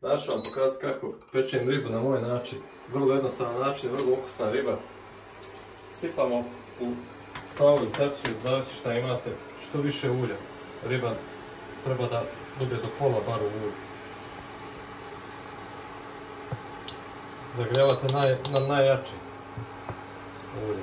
Danas ću vam pokazati kako pečem ribu na moj način. Vrlo jednostavan način, vrlo ukusna riba. Sipamo u tavu ili tepsiju, zavisi šta imate, što više ulja. Riba treba da bude do pola bar u ulju. Zagrijavate na najjače ulje.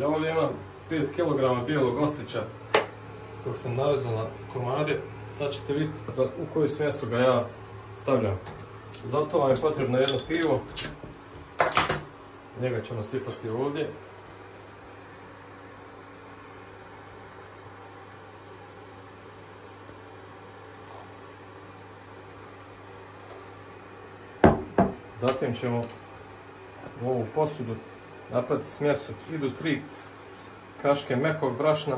Ja ovdje imam 5 kg bijelog oslića kojeg sam narezao na komade. Sad ćete vidjeti u koju smjesu ga ja stavljam. Zato vam je potrebno jedno pivo. Njega ću nasipati ovdje. Zatim ćemo u ovu posudu napraviti smjesu. Idu 3 kaške mekog brašna,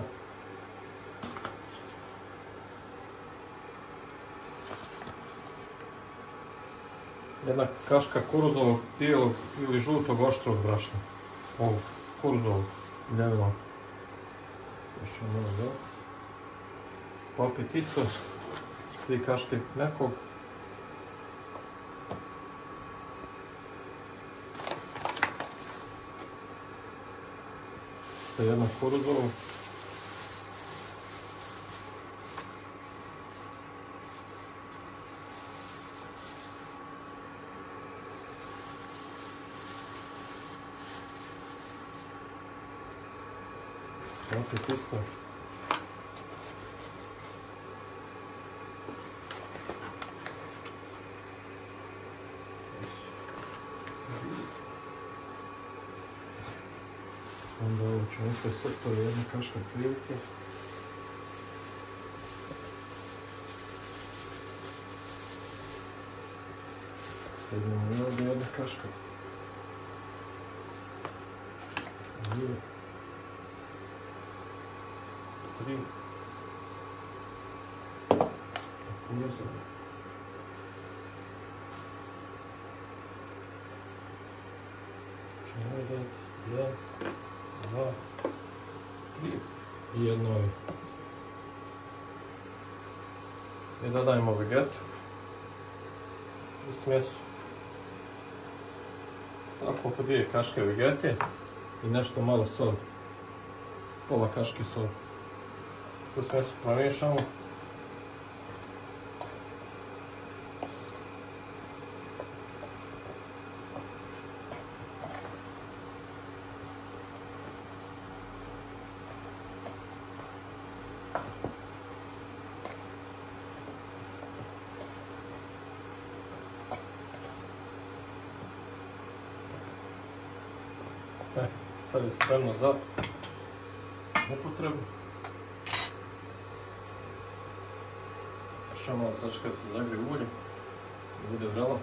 jedna kaška kuruzovog, bijelog ili žutog oštrog brašna, ovog kuruzovog, ljevinog. Još ćemo malo dobro. Popit isto 3 kaške mekog. Jedno kuruzovo. Opet isto. Onda ovo ćemo sve srpati jedna kaška krivke. Stavljamo ovdje jedna kaška. 2, 3. Puzamo. 1, 2, 3 i jedno ovdje. I dodajemo vegetu u smjesu. Tako oko 2 kaške vegete i nešto malo soli. Pola kaške soli. Tu smjesu pomiješamo. Sad je spremno za upotrebu. Što malo sačekati da se zagrije ulje, da bude vrelo.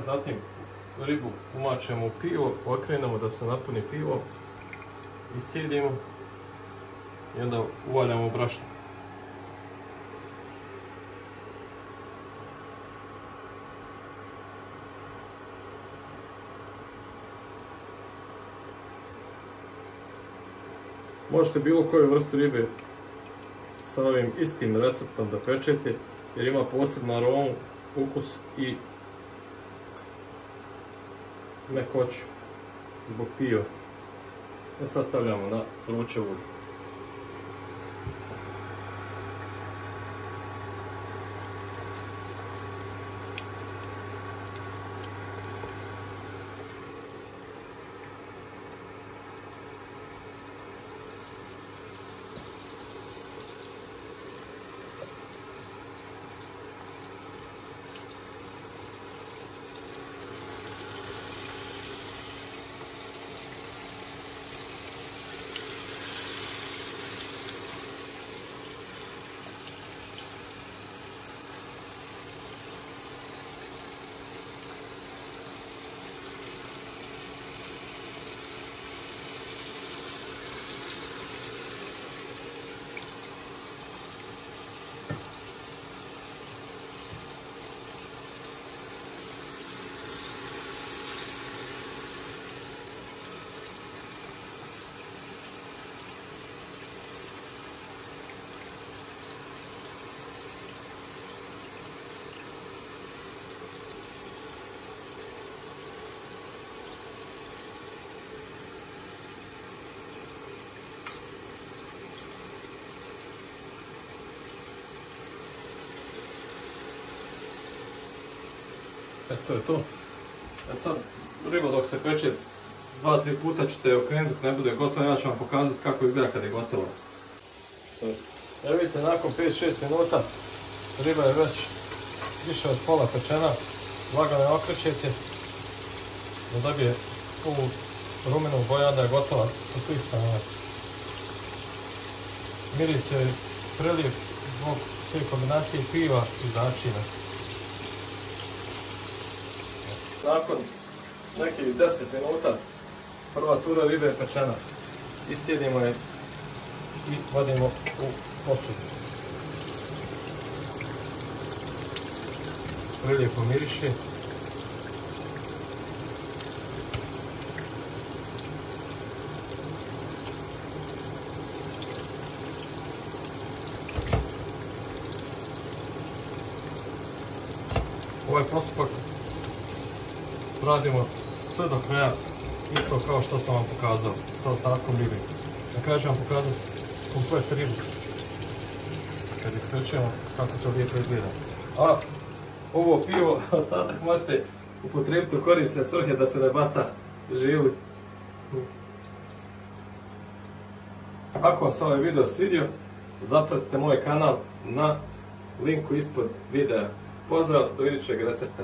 Zatim ribu umačemo u pivo, okrenemo da se napuni pivo. Iscijedimo i onda uvaljamo brašno. Možete bilo koju vrstu ribe sa ovim istim receptom da pečete jer ima posebnu aromu, ukus i mekoću zbog piva. Sad stavljamo na vruće ulje. To je to. Sad, riba dok se peče 2-3 puta ćete okrenuti dok ne bude gotovo, ja ću vam pokazati kako izgleda kad je gotovo. Evo vidite, nakon 5-6 minuta riba je već više od pola pečena. Lagano je okrećete da dobije ovu rumenu boju, da je gotova sa svih strana. Miris je prelijep zbog te kombinacije piva i začina. Nakon nekih 10 minuta prva tura ribe je pečena. Iscijedimo je i vadimo u posudu. Prelijepo miriše. Ovaj postupak radimo sve do kraja, isto kao što sam vam pokazao sa ostatkom ribe. Na kraju ću vam pokazati komplet ribu kad ispečemo kako to lijepo izgleda. A ovo pivo, ostatak možete upotrijebiti u korisne svrhe da se ne baca živli. Ako vam se ovaj video svidio, zapratite moj kanal na linku ispod videa. Pozdrav, do idućeg recepta.